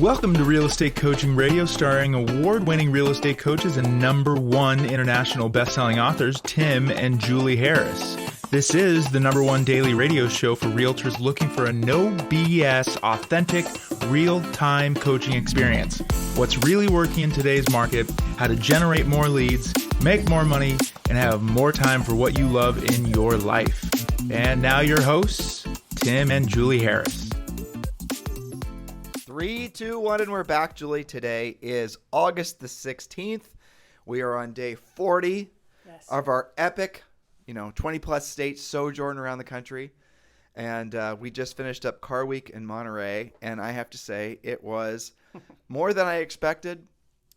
Welcome to Real Estate Coaching Radio, starring award-winning real estate coaches and #1 international best-selling authors, Tim and Julie Harris. This is the #1 daily radio show for realtors looking for a no BS, authentic, real-time coaching experience. What's really working in today's market, how to generate more leads, make more money, and have more time for what you love in your life. And now your hosts, Tim and Julie Harris. 3, 2, 1, and we're back, Julie. Today is August the 16th. We are on day 40 of our epic, 20-plus state sojourn around the country. And we just finished up Car Week in Monterey, and I have to say it was more than I expected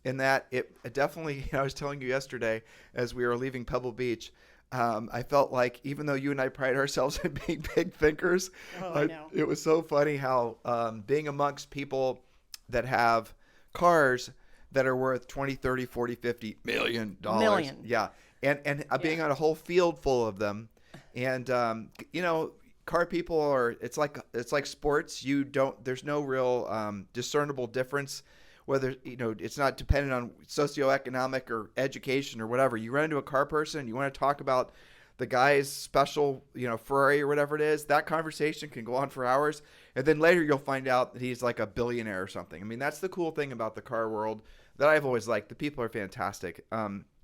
in that it definitely, I was telling you yesterday as we were leaving Pebble Beach, I felt like even though you and I pride ourselves in being big thinkers, I know. It was so funny how being amongst people that have cars that are worth 20, 30, 40, 50 million dollars. Million. Yeah. And being on a whole field full of them. And, car people are, it's like sports. There's no real discernible difference. Whether, it's not dependent on socioeconomic or education or whatever. You run into a car person, you want to talk about the guy's special, Ferrari or whatever it is, that conversation can go on for hours. And then later you'll find out that he's like a billionaire or something. I mean, that's the cool thing about the car world that I've always liked. The people are fantastic.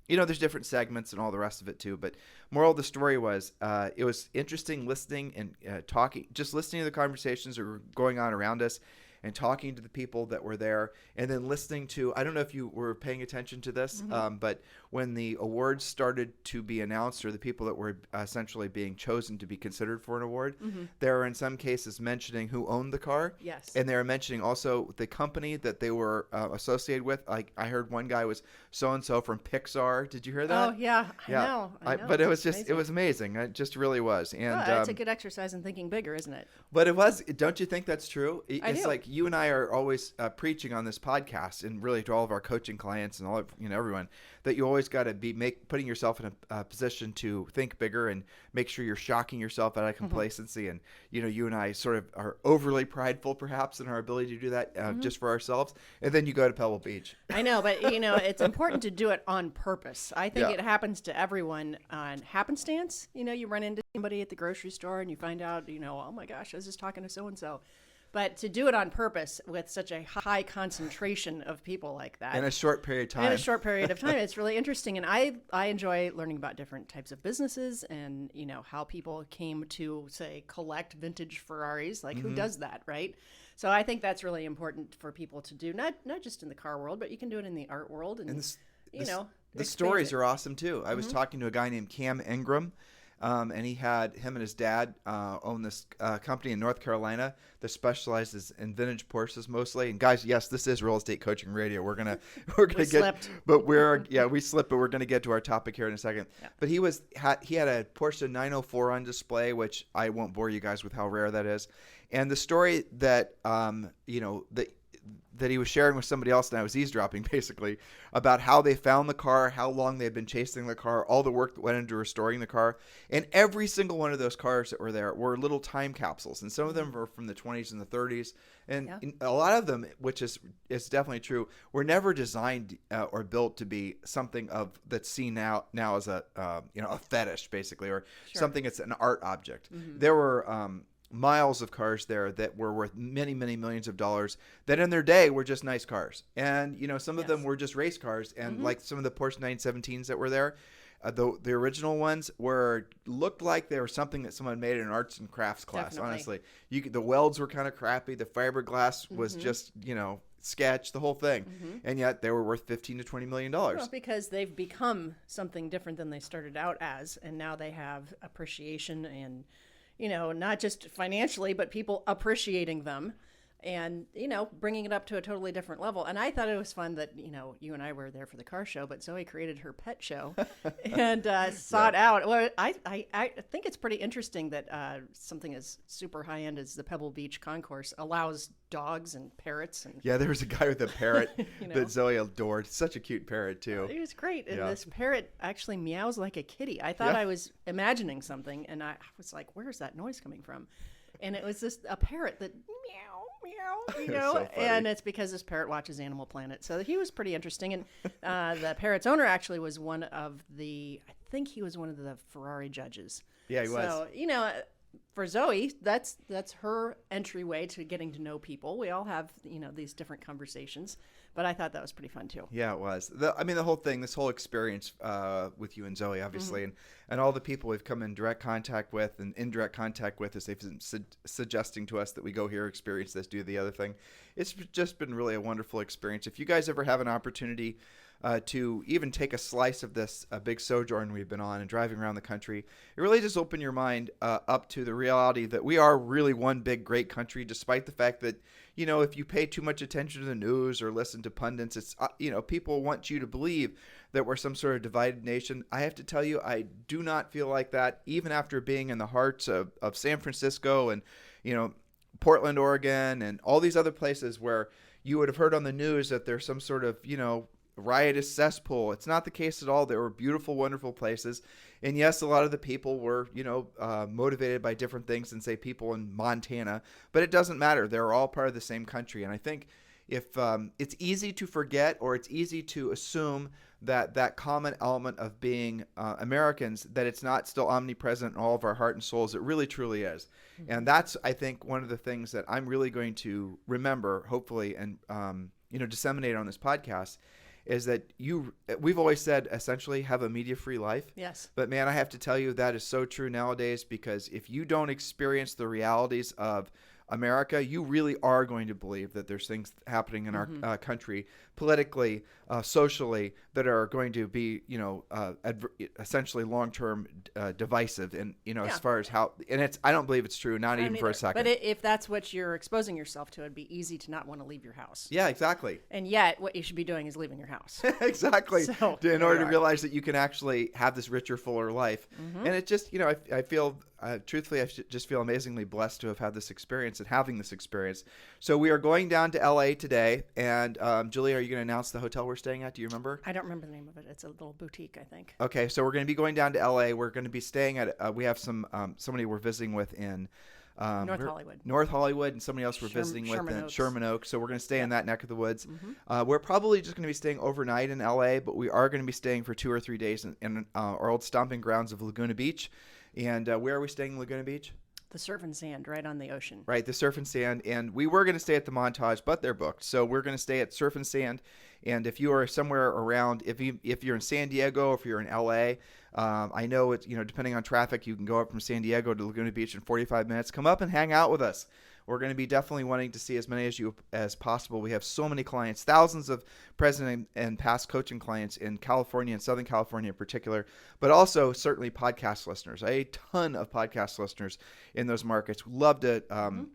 There's different segments and all the rest of it too. But moral of the story was it was interesting listening and talking, just listening to the conversations that were going on around us, and talking to the people that were there, and then listening to, I don't know if you were paying attention to this, but when the awards started to be announced, or the people that were essentially being chosen to be considered for an award, they were in some cases mentioning who owned the car. Yes. And they were mentioning also the company that they were associated with. Like I heard one guy was so-and-so from Pixar. Did you hear that? Oh, yeah. I know. But it was just, it was amazing. It just really was. And it's a good exercise in thinking bigger, isn't it? But it was, don't you think that's true? I do. Like you and I are always preaching on this podcast, and really to all of our coaching clients and all of, everyone, that you always got to be putting yourself in a position to think bigger and make sure you're shocking yourself out of complacency. And you and I sort of are overly prideful perhaps in our ability to do that just for ourselves. And then you go to Pebble Beach. I know, but it's important to do it on purpose. I think it happens to everyone on happenstance. You run into somebody at the grocery store and you find out, oh my gosh, I was just talking to so-and-so. But to do it on purpose with such a high concentration of people like that. In a short period of time. It's really interesting. And I enjoy learning about different types of businesses and, how people came to, say, collect vintage Ferraris. Like, who does that, right? So I think that's really important for people to do, not just in the car world, but you can do it in the art world. And the stories are awesome, too. I was talking to a guy named Cam Ingram. And him and his dad own this company in North Carolina that specializes in vintage Porsches mostly. And guys, yes, this is Real Estate Coaching Radio. We're gonna slipped. But we slipped. But we're gonna get to our topic here in a second. Yeah. But he had a Porsche 904 on display, which I won't bore you guys with how rare that is. And the story that that he was sharing with somebody else, and I was eavesdropping basically, about how they found the car, how long they'd been chasing the car, all the work that went into restoring the car. And every single one of those cars that were there were little time capsules. And some of them were from the 20s and the 30s. And a lot of them, which is definitely true, were never designed or built to be something that's seen now as a fetish basically, or something that's an art object. There were miles of cars there that were worth many, many millions of dollars that in their day were just nice cars. And, some of them were just race cars. And like some of the Porsche 917s that were there, the original ones looked like they were something that someone made in an arts and crafts class. Definitely. Honestly, the welds were kind of crappy. The fiberglass was just, sketch, the whole thing. And yet they were worth $15 to $20 million. Well, because they've become something different than they started out as. And now they have appreciation and, not just financially, but people appreciating them and, bringing it up to a totally different level. And I thought it was fun that, you and I were there for the car show, but Zoe created her pet show and sought out. Well, I think it's pretty interesting that something as super high end as the Pebble Beach concourse allows dogs and parrots. And there was a guy with a parrot that Zoe adored. Such a cute parrot, too. It was great. And this parrot actually meows like a kitty. I thought I was imagining something, and I was like, where's that noise coming from? And it was just a parrot that meow, meow, So funny. and it's because this parrot watches Animal Planet. So he was pretty interesting. And the parrot's owner actually was one of the, I think he was one of the Ferrari judges. Yeah, he was. So, for Zoe, that's her entryway to getting to know people. We all have, these different conversations, but I thought that was pretty fun too. Yeah, it was. The whole thing, this whole experience with you and Zoe, obviously, and all the people we've come in direct contact with and indirect contact with as they've been suggesting to us that we go here, experience this, do the other thing. It's just been really a wonderful experience. If you guys ever have an opportunity to even take a slice of this big sojourn we've been on and driving around the country, it really does open your mind up to the reality that we are really one big, great country, despite the fact that, if you pay too much attention to the news or listen to pundits, it's, people want you to believe that we're some sort of divided nation. I have to tell you, I do not feel like that, even after being in the hearts of San Francisco and, Portland, Oregon, and all these other places where you would have heard on the news that there's some sort of, riotous cesspool. It's not the case at all. There were beautiful, wonderful places. And yes, a lot of the people were, motivated by different things than, say, people in Montana. But it doesn't matter. They're all part of the same country. And I think if it's easy to forget, or it's easy to assume that common element of being Americans, that it's not still omnipresent in all of our heart and souls. It really, truly is. Mm-hmm. And that's, I think, one of the things that I'm really going to remember, hopefully, and, disseminate on this podcast, is that we've always said, essentially, have a media-free life. Yes. But man, I have to tell you, that is so true nowadays, because if you don't experience the realities of America, you really are going to believe that there's things happening in our country, politically, socially, that are going to be, essentially long-term divisive, and as far as how, and I don't believe it's true, not even for a second. But if that's what you're exposing yourself to, it'd be easy to not want to leave your house. Yeah, exactly. And yet, what you should be doing is leaving your house. Exactly. So, in order to realize that you can actually have this richer, fuller life. Mm-hmm. And it just, I feel. Truthfully, I just feel amazingly blessed to have had this experience and having this experience. So we are going down to LA today. And Julie, are you going to announce the hotel we're staying at? Do you remember? I don't remember the name of it. It's a little boutique, I think. Okay, so we're going to be going down to LA. We're going to be staying at, we have somebody we're visiting with in North Hollywood, and somebody else we're visiting with in Sherman Oaks. So we're going to stay in that neck of the woods. Mm-hmm. We're probably just going to be staying overnight in LA, but we are going to be staying for 2 or 3 days in our old stomping grounds of Laguna Beach. And where are we staying in Laguna Beach? The Surf and Sand, right on the ocean. Right, the Surf and Sand. And we were going to stay at the Montage, but they're booked. So we're going to stay at Surf and Sand. And if you are somewhere around, if you're in San Diego, if you're in LA, I know it's, depending on traffic, you can go up from San Diego to Laguna Beach in 45 minutes. Come up and hang out with us. We're going to be definitely wanting to see as many as possible. We have so many clients, thousands of present and past coaching clients in California and Southern California in particular, but also certainly podcast listeners. A ton of podcast listeners in those markets. We'd love to,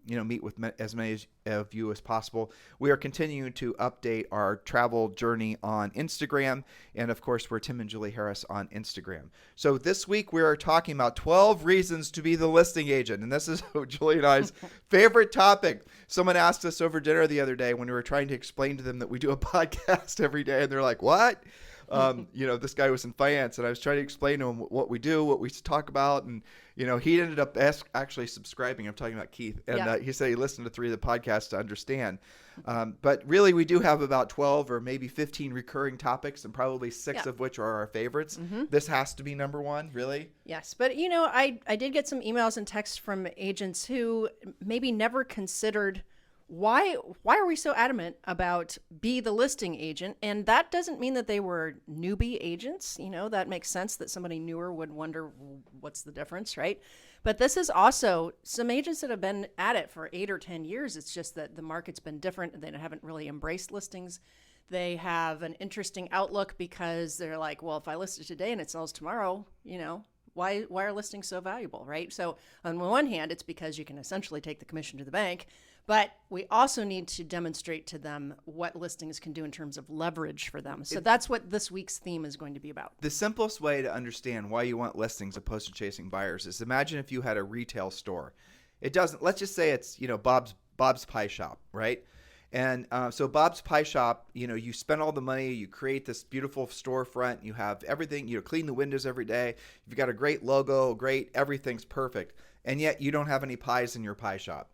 meet with as many of you as possible. We are continuing to update our travel journey on Instagram, and of course, we're Tim and Julie Harris on Instagram. So this week we are talking about 12 reasons to be the listing agent, and this is Julie and I's favorite topic. Someone asked us over dinner the other day when we were trying to explain to them that we do a podcast every day, and they're like, "What?" This guy was in finance, and I was trying to explain to him what we do, what we talk about, and he ended up actually subscribing. I'm talking about Keith, and he said he listened to 3 of the podcasts to understand. But really, we do have about 12 or maybe 15 recurring topics, and probably 6 of which are our favorites. Mm-hmm. This has to be number 1, really. Yes, but I did get some emails and texts from agents who maybe never considered why are we so adamant about be the listing agent? And that doesn't mean that they were newbie agents. That makes sense that somebody newer would wonder what's the difference, right? But this is also some agents that have been at it for 8 or 10 years. It's just that the market's been different and they haven't really embraced listings. They have an interesting outlook because they're like, well, if I list it today and it sells tomorrow, why are listings so valuable, right? So on one hand, it's because you can essentially take the commission to the bank, but we also need to demonstrate to them what listings can do in terms of leverage for them. So that's what this week's theme is going to be about. The simplest way to understand why you want listings opposed to chasing buyers is imagine if you had a retail store. It doesn't, let's just say it's, Bob's Pie Shop, right? And so Bob's Pie Shop, you spend all the money, you create this beautiful storefront, you have everything, clean the windows every day, you've got a great logo, everything's perfect, and yet you don't have any pies in your pie shop.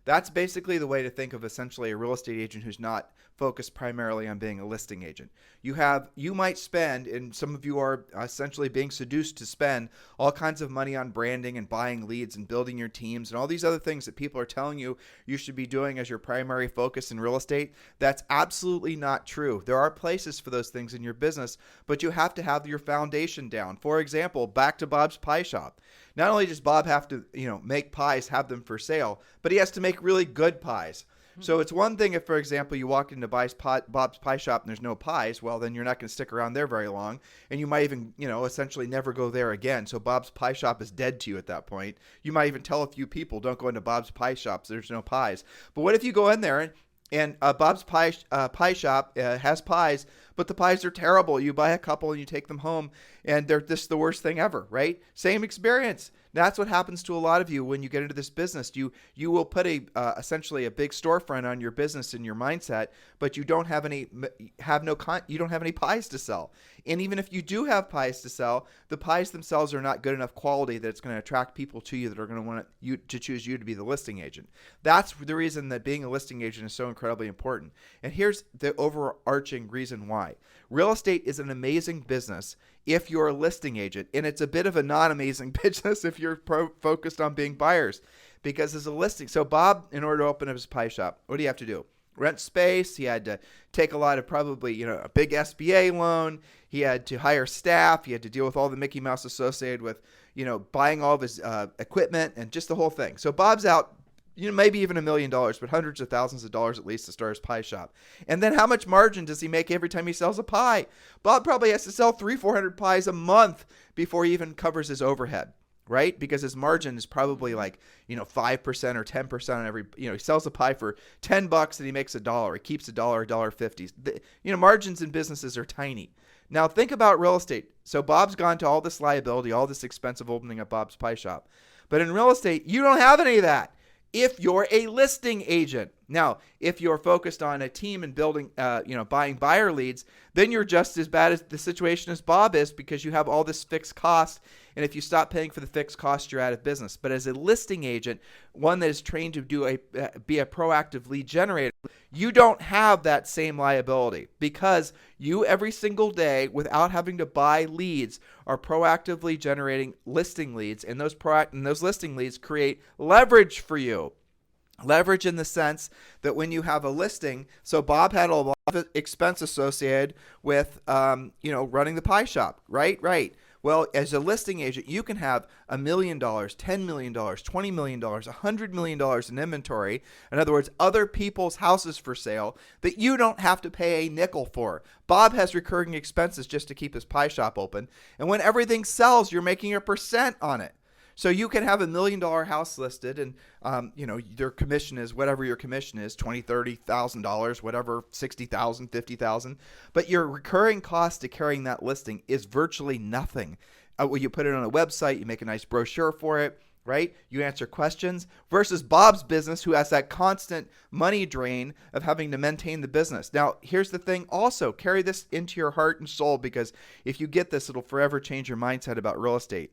That's basically the way to think of essentially a real estate agent who's not focused primarily on being a listing agent. You might spend, and some of you are essentially being seduced to spend all kinds of money on branding and buying leads and building your teams and all these other things that people are telling you you should be doing as your primary focus in real estate. That's absolutely not true. There are places for those things in your business, but you have to have your foundation down. For example, back to Bob's Pie Shop. Not only does Bob have to, make pies, have them for sale, but he has to make really good pies. So it's one thing if, for example, you walk into Bob's Pie Shop and there's no pies, well, then you're not going to stick around there very long. And you might even, essentially never go there again. So Bob's Pie Shop is dead to you at that point. You might even tell a few people, don't go into Bob's Pie Shop, there's no pies. But what if you go in there and Bob's Pie Shop has pies, but the pies are terrible. You buy a couple and you take them home, and they're just the worst thing ever, right? Same experience. That's what happens to a lot of you when you get into this business. You will put essentially a big storefront on your business in your mindset, but you don't have any pies to sell. And even if you do have pies to sell, the pies themselves are not good enough quality that it's going to attract people to you that are going to want you to choose you to be the listing agent. That's the reason that being a listing agent is so incredibly important. And here's the overarching reason why. Real estate is an amazing business if you're a listing agent, and it's a bit of a non-amazing business if you're focused on being buyers, because as a listing, so Bob, in order to open up his pie shop, what do you have to do? Rent space. He had to take a lot of probably, a big SBA loan. He had to hire staff. He had to deal with all the Mickey Mouse associated with, buying all of his equipment and just the whole thing. So Bob's out, maybe even $1 million, but hundreds of thousands of dollars at least to start his pie shop. And then how much margin does he make every time he sells a pie? Bob probably has to sell 300-400 pies a month before he even covers his overhead, right? Because his margin is probably like, 5% or 10% on every, he sells a pie for $10 and he makes $1. He keeps $1, $1.50. Margins in businesses are tiny. Now think about real estate. So Bob's gone to all this liability, all this expense of opening up Bob's pie shop. But in real estate, you don't have any of that if you're a listing agent. Now, if you're focused on a team and building, buying buyer leads, then you're just as bad as the situation as Bob is, because you have all this fixed cost. And if you stop paying for the fixed cost, you're out of business. But as a listing agent, one that is trained to be a proactive lead generator, you don't have that same liability, because you every single day, without having to buy leads, are proactively generating listing leads, and those listing leads create leverage for you. Leverage in the sense that when you have a listing, so Bob had a lot of expense associated with, running the pie shop, right? Right. Well, as a listing agent, you can have $1 million, $10 million, $20 million, $100 million in inventory. In other words, other people's houses for sale that you don't have to pay a nickel for. Bob has recurring expenses just to keep his pie shop open. And when everything sells, you're making a percent on it. So you can have $1 million house listed, and your commission is whatever your commission is, $20,000, $30,000, whatever, $60,000, $50,000. But your recurring cost to carrying that listing is virtually nothing. When you put it on a website, you make a nice brochure for it, right? You answer questions, versus Bob's business, who has that constant money drain of having to maintain the business. Now, here's the thing also, carry this into your heart and soul, because if you get this, it'll forever change your mindset about real estate.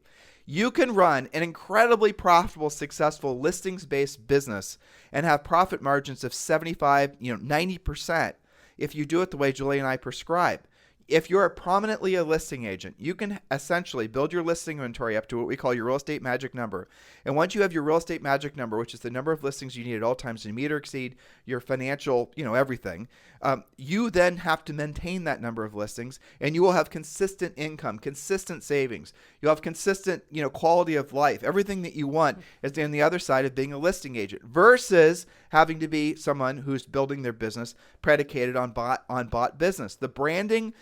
You can run an incredibly profitable, successful listings-based business and have profit margins of 75, 90% if you do it the way Julie and I prescribe. If you're prominently a listing agent, you can essentially build your listing inventory up to what we call your real estate magic number. And once you have your real estate magic number, which is the number of listings you need at all times to meet or exceed your financial, everything, you then have to maintain that number of listings, and you will have consistent income, consistent savings. You'll have consistent, quality of life. Everything that you want is on the other side of being a listing agent, versus having to be someone who's building their business predicated on bought business. The branding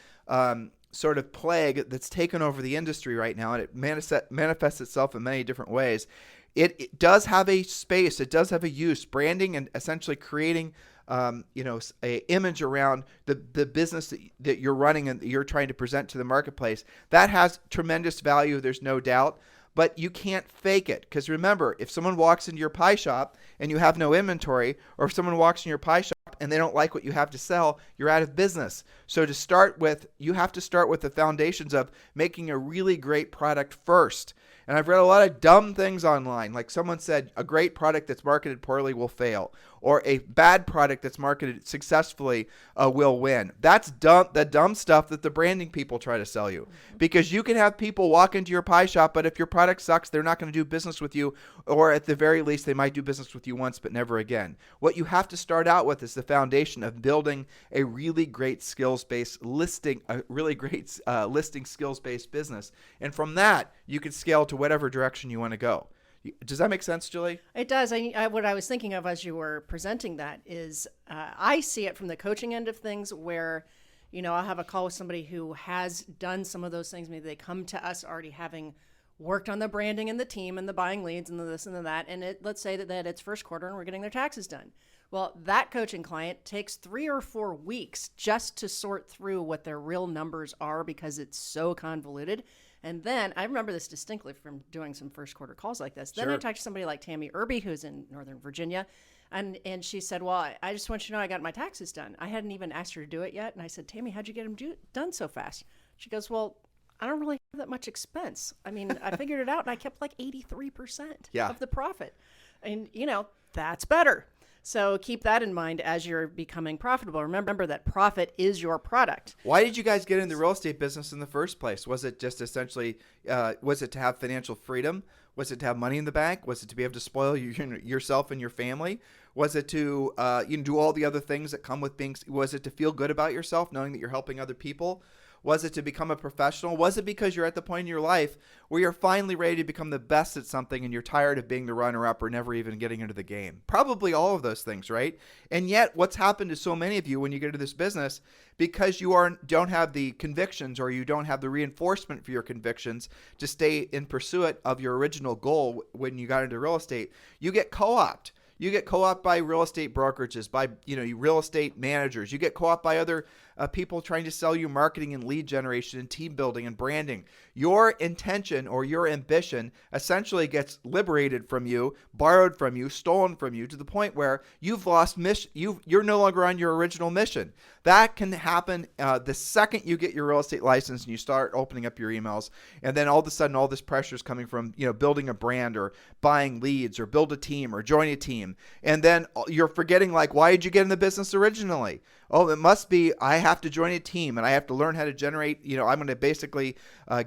sort of plague that's taken over the industry right now, and it manifests itself in many different ways. It does have a space. It does have a use. Branding and essentially creating a image around the business that you're running and that you're trying to present to the marketplace. That has tremendous value. There's no doubt. But you can't fake it, because remember, if someone walks into your pie shop and you have no inventory, or if someone walks in your pie shop and they don't like what you have to sell, you're out of business. So to start with, you have to start with the foundations of making a really great product first. And I've read a lot of dumb things online. Like someone said, a great product that's marketed poorly will fail, or a bad product that's marketed successfully will win. That's the dumb stuff that the branding people try to sell you. Because you can have people walk into your pie shop, but if your product sucks, they're not going to do business with you, or at the very least, they might do business with you once, but never again. What you have to start out with is the foundation of building a really great skills-based listing, listing skills-based business. And from that, you can scale to whatever direction you want to go. Does that make sense, Julie? It does. What I was thinking of as you were presenting that is I see it from the coaching end of things where, I'll have a call with somebody who has done some of those things. Maybe they come to us already having worked on the branding and the team and the buying leads and the this and the that. And let's say that it's first quarter and we're getting their taxes done. Well, that coaching client takes 3 or 4 weeks just to sort through what their real numbers are because it's so convoluted. And then I remember this distinctly from doing some first quarter calls like this. Then Sure. I talked to somebody like Tammy Irby, who's in Northern Virginia. And she said, well, I just want you to know I got my taxes done. I hadn't even asked her to do it yet. And I said, Tammy, how'd you get them done so fast? She goes, well, I don't really have that much expense. I mean, I figured it out and I kept like 83% of the profit. And, that's better. So keep that in mind as you're becoming profitable. Remember that profit is your product. Why did you guys get in the real estate business in the first place? Was it just essentially, was it to have financial freedom? Was it to have money in the bank? Was it to be able to spoil yourself and your family? Was it to do all the other things that come with being, was it to feel good about yourself knowing that you're helping other people? Was it to become a professional? Was it because you're at the point in your life where you're finally ready to become the best at something and you're tired of being the runner-up or never even getting into the game? Probably all of those things, right? And yet what's happened to so many of you when you get into this business, because you don't have the convictions or you don't have the reinforcement for your convictions to stay in pursuit of your original goal when you got into real estate, you get co-opted. You get co-opted by real estate brokerages, by real estate managers. You get co-opted by other people trying to sell you marketing and lead generation and team building and branding. Your intention or your ambition essentially gets liberated from you, borrowed from you, stolen from you to the point where you've lost mission. You're no longer on your original mission. That can happen the second you get your real estate license and you start opening up your emails, and then all of a sudden all this pressure is coming from building a brand or buying leads or build a team or join a team, and then you're forgetting why did you get in the business originally? Oh, it must be I have to join a team and I have to learn how to generate, I'm going to basically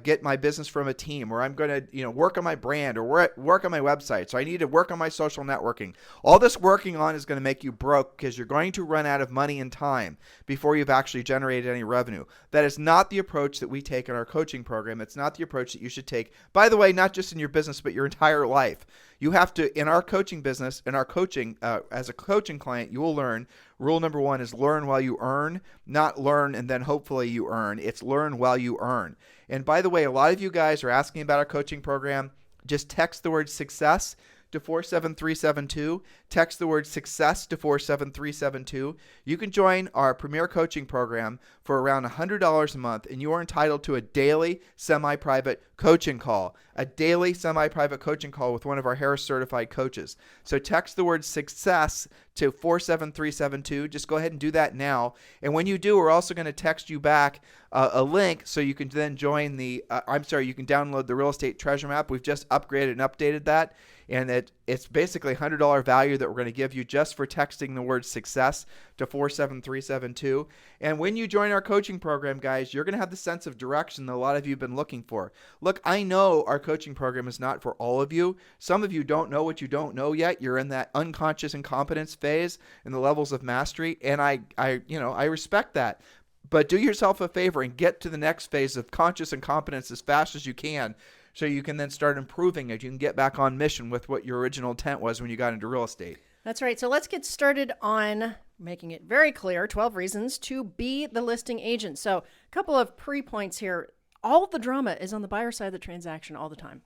get my business from a team, or I'm going to, work on my brand or work on my website. So I need to work on my social networking. All this working on is going to make you broke because you're going to run out of money and time before you've actually generated any revenue. That is not the approach that we take in our coaching program. It's not the approach that you should take, by the way, not just in your business, but your entire life. You have to, in our coaching business, in our coaching, as a coaching client, you will learn. Rule number 1 is learn while you earn, not learn and then hopefully you earn. It's learn while you earn. And by the way, a lot of you guys are asking about our coaching program. Just text the word success to 47372. Text the word success to 47372. You can join our premier coaching program for around $100 a month, and you are entitled to a daily semi-private coaching call. A daily semi-private coaching call with one of our Harris certified coaches. So text the word success to 47372. Just go ahead and do that now. And when you do, we're also going to text you back a link so you can then join you can download the Real Estate Treasure Map. We've just upgraded and updated that. And it's basically a $100 value that we're going to give you just for texting the word success to 47372. And when you join our coaching program, guys, you're going to have the sense of direction that a lot of you have been looking for. Look, I know our coaching program is not for all of you. Some of you don't know what you don't know yet. You're in that unconscious incompetence phase in the levels of mastery, and I respect that. But do yourself a favor and get to the next phase of conscious incompetence as fast as you can, so you can then start improving it. You can get back on mission with what your original intent was when you got into real estate. That's right. So let's get started on making it very clear, 12 reasons to be the listing agent. So a couple of pre-points here. All the drama is on the buyer side of the transaction all the time.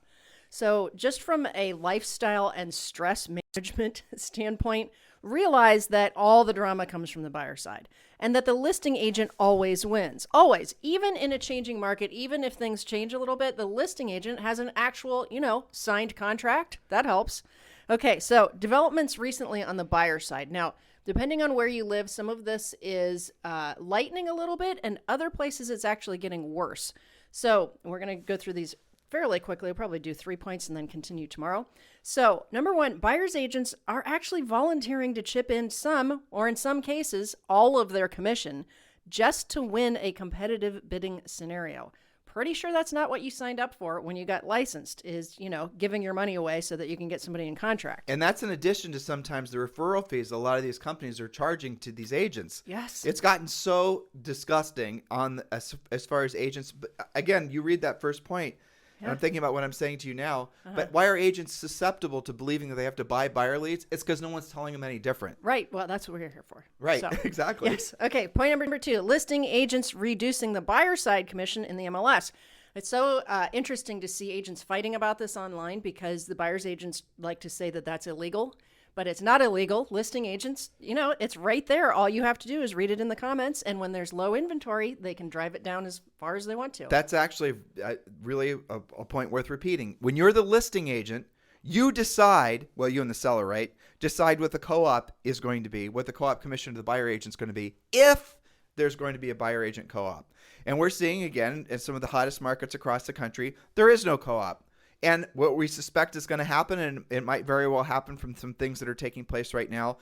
So just from a lifestyle and stress management standpoint, realize that all the drama comes from the buyer side and that the listing agent always wins. Always. Even in a changing market, even if things change a little bit, the listing agent has an actual, signed contract. That helps. Okay, so developments recently on the buyer side. Now, depending on where you live, some of this is lightening a little bit, and other places it's actually getting worse. So we're going to go through these fairly quickly. We'll probably do 3 points and then continue tomorrow. So, number one, buyer's agents are actually volunteering to chip in some, or in some cases, all of their commission just to win a competitive bidding scenario. Pretty sure that's not what you signed up for when you got licensed, is, giving your money away so that you can get somebody in contract. And that's in addition to sometimes the referral fees a lot of these companies are charging to these agents. Yes. It's gotten so disgusting as far as agents. But again, you read that first point, and I'm thinking about what I'm saying to you now. But why are agents susceptible to believing that they have to buy buyer leads? It's because no one's telling them any different. Right. Well, that's what we're here for. Right. So, Exactly. yes. Okay. Point number 2, listing agents reducing the buyer side commission in the MLS. It's so interesting to see agents fighting about this online because the buyer's agents like to say that that's illegal. But it's not illegal. Listing agents, it's right there. All you have to do is read it in the comments. And when there's low inventory, they can drive it down as far as they want to. That's actually really a point worth repeating. When you're the listing agent, you decide, well, you and the seller, right? Decide what the co-op is going to be, what the co-op commission to the buyer agent is going to be, if there's going to be a buyer agent co-op. And we're seeing, again, in some of the hottest markets across the country, there is no co-op. And what we suspect is going to happen, and it might very well happen from some things that are taking place right now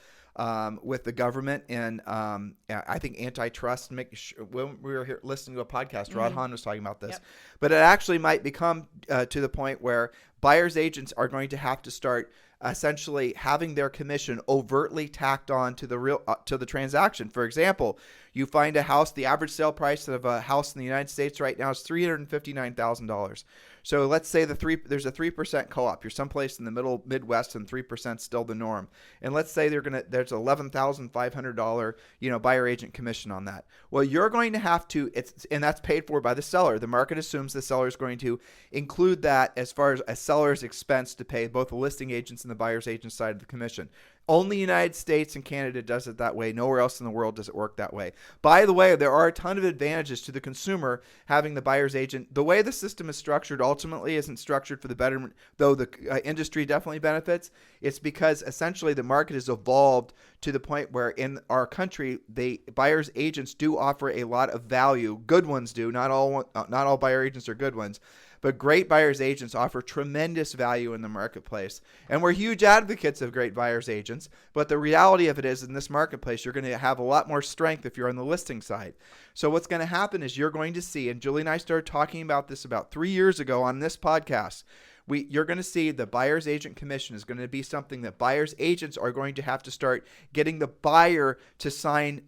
with the government and I think antitrust. When we were here listening to a podcast, Rod Hahn was talking about this. Yep. But it actually might become to the point where buyer's agents are going to have to start essentially having their commission overtly tacked on to the transaction. For example, you find a house, the average sale price of a house in the United States right now is $359,000. So let's say there's a 3% co-op. You're someplace in the middle Midwest and 3% still the norm. And let's say there's $11,500 buyer agent commission on that. Well, you're going to have to and that's paid for by the seller. The market assumes the seller is going to include that as far as a seller's expense to pay both the listing agents and the buyer's agent side of the commission. Only the United States and Canada does it that way. Nowhere else in the world does it work that way. By the way, there are a ton of advantages to the consumer having the buyer's agent. The way the system is structured ultimately isn't structured for the betterment, though the industry definitely benefits. It's because essentially the market has evolved to the point where in our country, the buyer's agents do offer a lot of value. Good ones do. Not all buyer agents are good ones. But great buyer's agents offer tremendous value in the marketplace. And we're huge advocates of great buyer's agents. But the reality of it is in this marketplace, you're going to have a lot more strength if you're on the listing side. So what's going to happen is you're going to see, and Julie and I started talking about this about 3 years ago on this podcast, you're going to see the buyer's agent commission is going to be something that buyer's agents are going to have to start getting the buyer to sign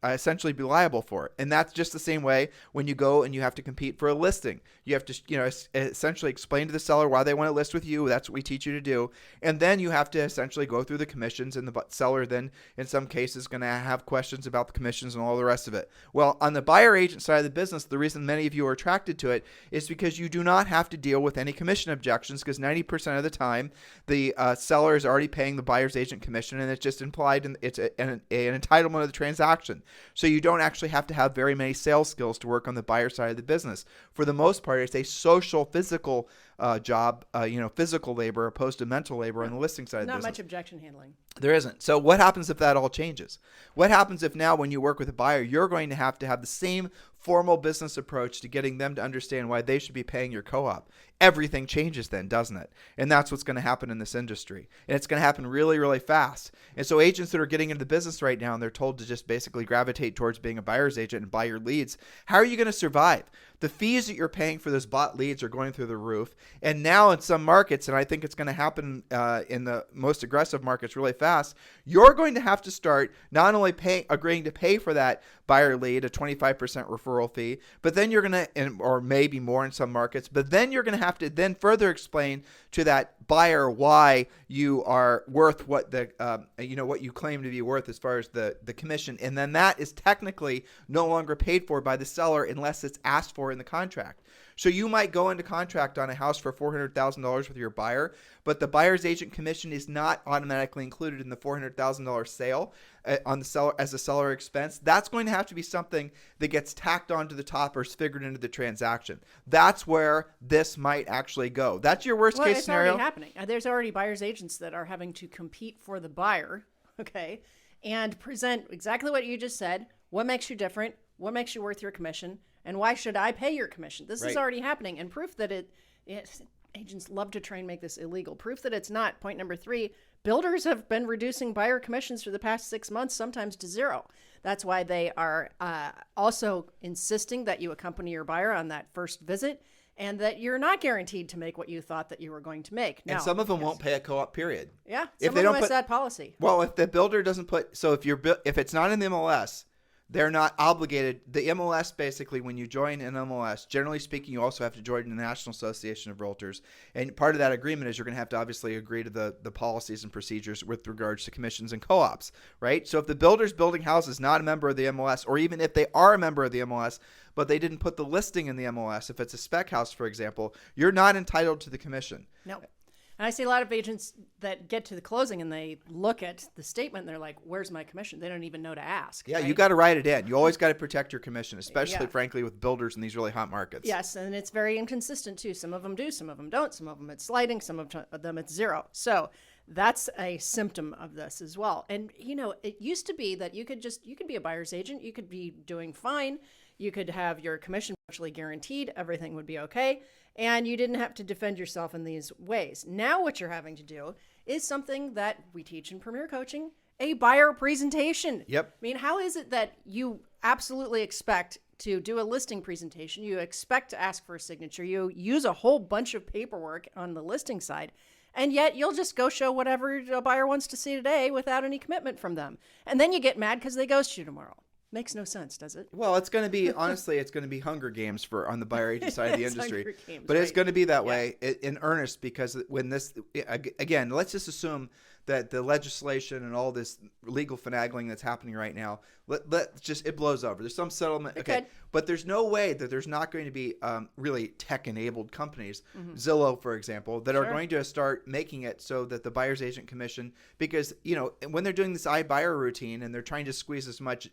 essentially be liable for it. And that's just the same way when you go and you have to compete for a listing. You have to, essentially explain to the seller why they want to list with you. That's what we teach you to do. And then you have to essentially go through the commissions, and the seller then, in some cases, going to have questions about the commissions and all the rest of it. Well, on the buyer agent side of the business, the reason many of you are attracted to it is because you do not have to deal with any commission objections, because 90% of the time, the seller is already paying the buyer's agent commission, and it's just implied, and it's an entitlement of the transaction. So you don't actually have to have very many sales skills to work on the buyer side of the business. For the most part, it's a social, physical job, physical labor opposed to mental labor on the listing side of the business. Not much objection handling. There isn't. So what happens if that all changes? What happens if now when you work with a buyer, you're going to have the same formal business approach to getting them to understand why they should be paying your co-op? Everything changes then, doesn't it? And that's what's going to happen in this industry. And it's going to happen really, really fast. And so agents that are getting into the business right now and they're told to just basically gravitate towards being a buyer's agent and buy your leads, how are you going to survive? The fees that you're paying for those bought leads are going through the roof. And now in some markets, and I think it's going to happen in the most aggressive markets really fast, you're going to have to start not only agreeing to pay for that buyer lead, a 25% referral fee, but then you're going to, or maybe more in some markets, but then you're going to have to then further explain to that buyer why you are worth what what you claim to be worth as far as the commission. And then that is technically no longer paid for by the seller unless it's asked for in the contract. So you might go into contract on a house for $400,000 with your buyer, but the buyer's agent commission is not automatically included in the $400,000 sale on the seller as a seller expense. That's going to have to be something that gets tacked onto the top or is figured into the transaction. That's where this might actually go. That's your worst case scenario. It's already happening. There's already buyer's agents that are having to compete for the buyer, okay, and present exactly what you just said. What makes you different? What makes you worth your commission? And why should I pay your commission? This is already happening, and proof that Agents love to try and make this illegal. Proof that it's not. Point number 3, builders have been reducing buyer commissions for the past 6 months, sometimes to 0. That's why they are also insisting that you accompany your buyer on that first visit and that you're not guaranteed to make what you thought that you were going to make. And some of them won't pay a co-op period. Yeah, if some of them has that policy. Well, if the builder doesn't put, so if it's not in the MLS, they're not obligated. The MLS, basically, when you join an MLS, generally speaking, you also have to join the National Association of Realtors. And part of that agreement is you're going to have to obviously agree to the policies and procedures with regards to commissions and co-ops, right? So if the builder's building houses not a member of the MLS, or even if they are a member of the MLS, but they didn't put the listing in the MLS, if it's a spec house, for example, you're not entitled to the commission. No. And I see a lot of agents that get to the closing and they look at the statement and they're like, where's my commission? They don't even know to ask. Yeah, right? you got to write it in. You always got to protect your commission, especially, frankly, with builders in these really hot markets. Yes, and it's very inconsistent, too. Some of them do, some of them don't. Some of them it's sliding, some of them it's 0. So that's a symptom of this as well. And, it used to be that you could be a buyer's agent. You could be doing fine. You could have your commission virtually guaranteed. Everything would be okay. And you didn't have to defend yourself in these ways. Now what you're having to do is something that we teach in Premier Coaching, a buyer presentation. Yep. I mean, how is it that you absolutely expect to do a listing presentation? You expect to ask for a signature. You use a whole bunch of paperwork on the listing side. And yet you'll just go show whatever a buyer wants to see today without any commitment from them. And then you get mad because they ghost you tomorrow. Makes no sense, does it? Well, it's going to be, honestly, it's going to be Hunger Games on the buyer agent side of the industry. Hunger Games, but right. it's going to be that way in earnest, because when this, again, let's just assume that the legislation and all this legal finagling that's happening right now, it blows over. There's some settlement. Okay. But there's no way that there's not going to be really tech-enabled companies, Zillow, for example, that are going to start making it so that the buyer's agent commission, because, when they're doing this iBuyer routine and they're trying to squeeze as much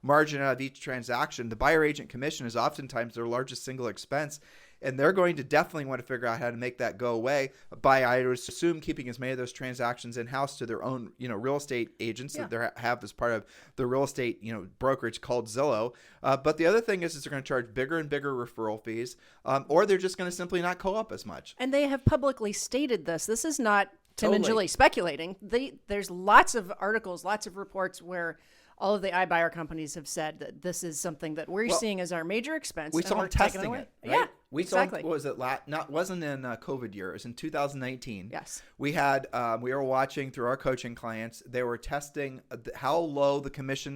margin out of each transaction, the buyer agent commission is oftentimes their largest single expense. And they're going to definitely want to figure out how to make that go away by, I would assume, keeping as many of those transactions in-house to their own, real estate agents that they have as part of the real estate, brokerage called Zillow. But the other thing is they're going to charge bigger and bigger referral fees, or they're just going to simply not co-op as much. And they have publicly stated this. This is not Tim and Julie speculating. There's lots of articles, lots of reports where all of the iBuyer companies have said that this is something that we're seeing as our major expense. We saw them testing it, right? Yeah, we exactly. saw, what was it? Wasn't in COVID year. It was in 2019. Yes. We had, we were watching through our coaching clients. They were testing how low the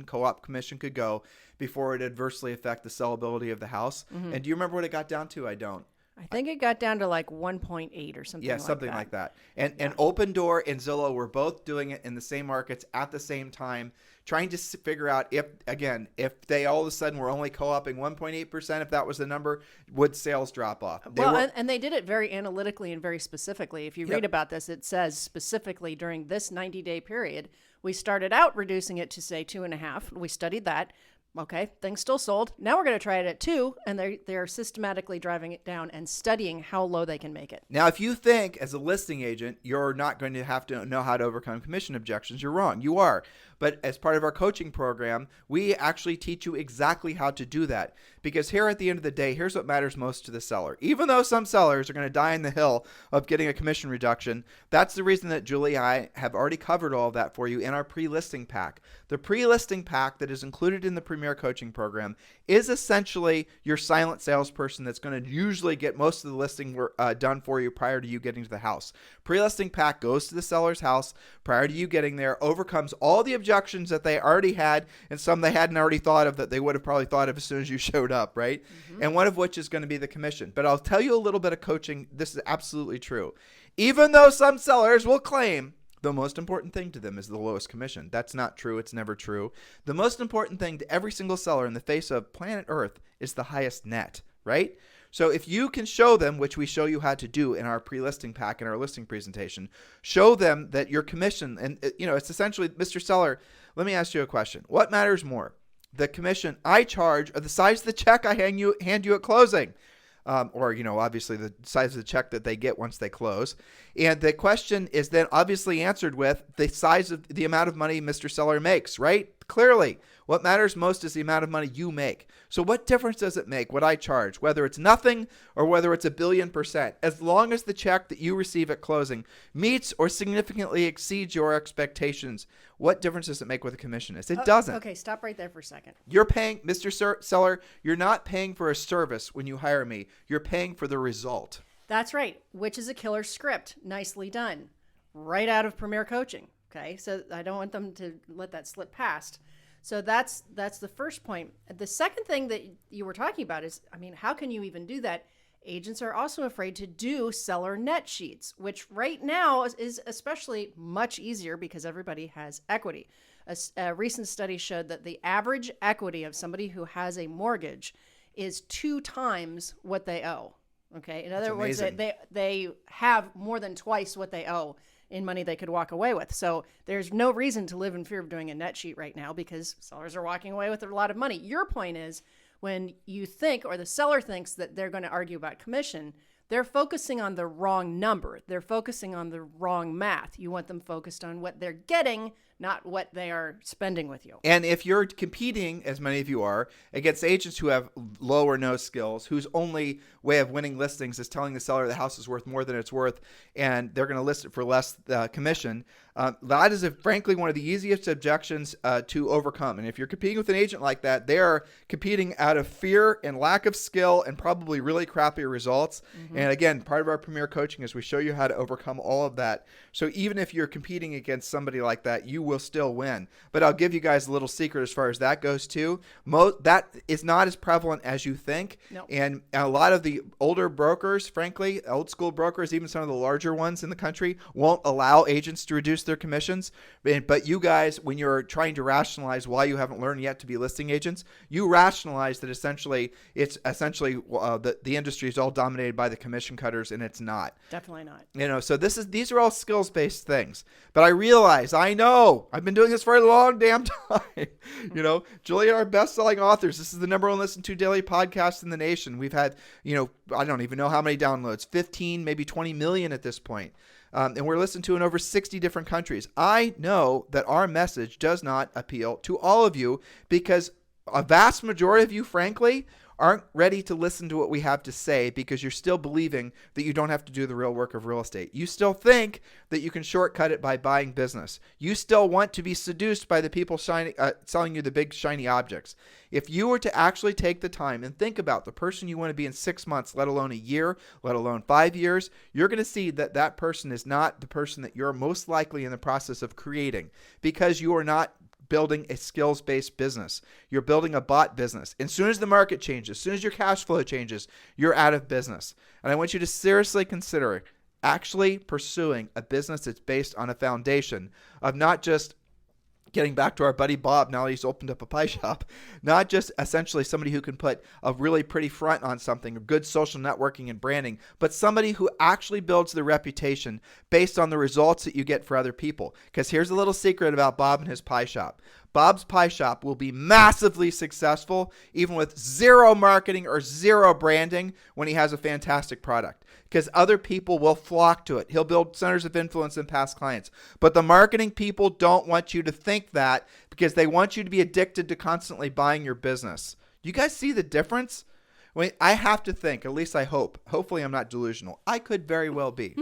co-op commission could go before it adversely affect the sellability of the house. And do you remember what it got down to? I don't. I think it got down to like 1.8 or something. Yeah, something like that. And Open Door and Zillow were both doing it in the same markets at the same time, trying to figure out if they all of a sudden were only co-oping 1.8%, if that was the number, would sales drop off? And they did it very analytically and very specifically. If you read about this, it says specifically during this 90-day period, we started out reducing it to, say, 2.5. We studied that. Okay, things still sold. Now we're going to try it at 2, and they're systematically driving it down and studying how low they can make it. Now, if you think as a listing agent you're not going to have to know how to overcome commission objections, you're wrong. You are. But as part of our coaching program, we actually teach you exactly how to do that. Because here at the end of the day, here's what matters most to the seller. Even though some sellers are going to die in the hill of getting a commission reduction, that's the reason that Julie and I have already covered all of that for you in our pre-listing pack. The pre-listing pack that is included in the Premier Coaching Program is essentially your silent salesperson that's going to usually get most of the listing work done for you prior to you getting to the house. Pre-listing pack goes to the seller's house prior to you getting there, overcomes all the objections that they already had and some they hadn't already thought of that they would have probably thought of as soon as you showed up, right? And one of which is going to be the commission. But I'll tell you a little bit of coaching. This is absolutely true. Even though some sellers will claim the most important thing to them is the lowest commission. That's not true. It's never true. The most important thing to every single seller in the face of planet Earth is the highest net, right? So if you can show them, which we show you how to do in our pre-listing pack and our listing presentation, show them that your commission, and it's essentially, Mr. Seller, let me ask you a question. What matters more? The commission I charge or the size of the check I hand you at closing? Or obviously the size of the check that they get once they close. And the question is then obviously answered with the size of the amount of money Mr. Seller makes, right? clearly. What matters most is the amount of money you make. So what difference does it make what I charge, whether it's nothing or whether it's 1,000,000,000%? As long as the check that you receive at closing meets or significantly exceeds your expectations, what difference does it make what the commission is? It doesn't. Okay, stop right there for a second. You're paying, Mr. Seller, you're not paying for a service when you hire me. You're paying for the result. That's right, which is a killer script. Nicely done. Right out of Premier Coaching. Okay, so I don't want them to let that slip past. So that's the first point. The second thing that you were talking about is, I mean, how can you even do that? Agents are also afraid to do seller net sheets, which right now is especially much easier because everybody has equity. A recent study showed that the average equity of somebody who has a mortgage is 2 times what they owe. Okay, in other words, they have more than twice what they owe in money they could walk away with. So there's no reason to live in fear of doing a net sheet right now because sellers are walking away with a lot of money. Your point is, when you think, or the seller thinks, that they're going to argue about commission, they're focusing on the wrong number. They're focusing on the wrong math. You want them focused on what they're getting, not what they are spending with you. And if you're competing, as many of you are, against agents who have low or no skills, whose only way of winning listings is telling the seller the house is worth more than it's worth, and they're going to list it for less commission, that is, frankly, one of the easiest objections to overcome. And if you're competing with an agent like that, they are competing out of fear and lack of skill and probably really crappy results. Mm-hmm. And again, part of our Premier Coaching is we show you how to overcome all of that. So even if you're competing against somebody like that, you will still win. But I'll give you guys a little secret as far as that goes too. That is not as prevalent as you think. Nope. And a lot of the older brokers, frankly, old school brokers, even some of the larger ones in the country, won't allow agents to reduce their commissions. But you guys, when you're trying to rationalize why you haven't learned yet to be listing agents, you rationalize that it's essentially the industry is all dominated by the commission cutters, and it's not. Definitely not. So these are all skills-based things. But I know I've been doing this for a long damn time. Julie, our best-selling authors. This is the #1 listened to daily podcast in the nation. We've had, I don't even know how many downloads, 15, maybe 20 million at this point. And we're listened to in over 60 different countries. I know that our message does not appeal to all of you because a vast majority of you, frankly, aren't ready to listen to what we have to say because you're still believing that you don't have to do the real work of real estate. You still think that you can shortcut it by buying business. You still want to be seduced by the people selling you the big shiny objects. If you were to actually take the time and think about the person you want to be in 6 months, let alone a year, let alone 5 years, you're going to see that that person is not the person that you're most likely in the process of creating because you are not building a skills-based business. You're building a bot business. And as soon as the market changes, as soon as your cash flow changes, you're out of business. And I want you to seriously consider actually pursuing a business that's based on a foundation of not just getting back to our buddy Bob, now that he's opened up a pie shop, not just essentially somebody who can put a really pretty front on something, or good social networking and branding, but somebody who actually builds their reputation based on the results that you get for other people. Because here's a little secret about Bob and his pie shop. Bob's Pie Shop will be massively successful even with zero marketing or zero branding when he has a fantastic product because other people will flock to it. He'll build centers of influence and past clients. But the marketing people don't want you to think that because they want you to be addicted to constantly buying your business. You guys see the difference? I have to think, at least I hope. Hopefully I'm not delusional. I could very well be,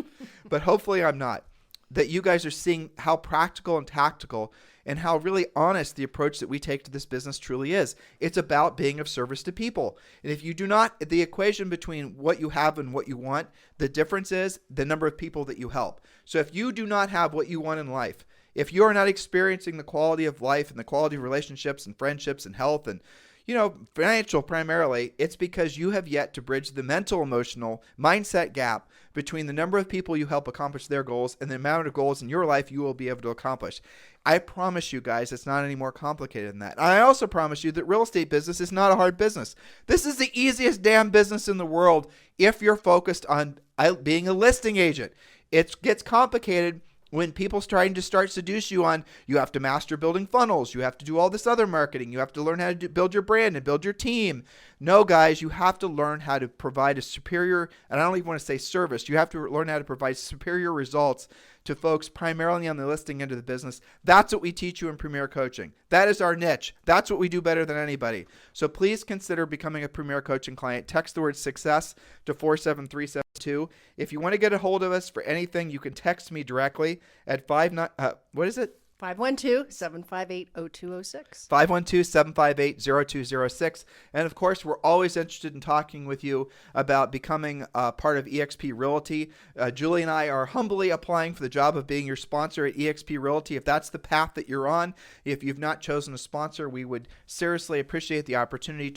but hopefully I'm not. That you guys are seeing how practical and tactical and how really honest the approach that we take to this business truly is. It's about being of service to people. And if you do not, the equation between what you have and what you want, the difference is the number of people that you help. So if you do not have what you want in life, if you are not experiencing the quality of life and the quality of relationships and friendships and health and financial primarily, it's because you have yet to bridge the mental, emotional mindset gap between the number of people you help accomplish their goals and the amount of goals in your life you will be able to accomplish. I promise you guys it's not any more complicated than that. I also promise you that real estate business is not a hard business. This is the easiest damn business in the world if you're focused on being a listing agent. It gets complicated when people's trying to start seduce you on, you have to master building funnels, you have to do all this other marketing, you have to learn how to build your brand and build your team. No, guys, you have to learn how to provide a superior, and I don't even want to say service, you have to learn how to provide superior results to folks primarily on the listing end of the business. That's what we teach you in Premier Coaching. That is our niche. That's what we do better than anybody. So please consider becoming a Premier Coaching client. Text the word success to 47372. If you want to get a hold of us for anything, you can text me directly at 512-758-0206. 512-758-0206. And of course, we're always interested in talking with you about becoming part of eXp Realty. Julie and I are humbly applying for the job of being your sponsor at eXp Realty. If that's the path that you're on, if you've not chosen a sponsor, we would seriously appreciate the opportunity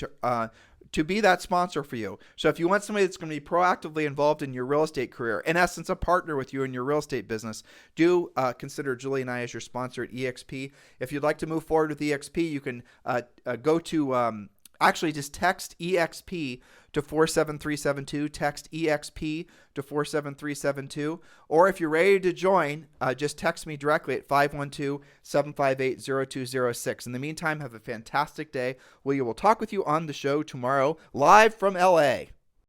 to be that sponsor for you. So if you want somebody that's going to be proactively involved in your real estate career, in essence, a partner with you in your real estate business, do consider Julie and I as your sponsor at eXp. If you'd like to move forward with eXp, you can go to actually just text EXP to 47372. Text EXP to 47372. Or if you're ready to join, just text me directly at 512-758-0206. In the meantime, have a fantastic day. We will talk with you on the show tomorrow, live from LA.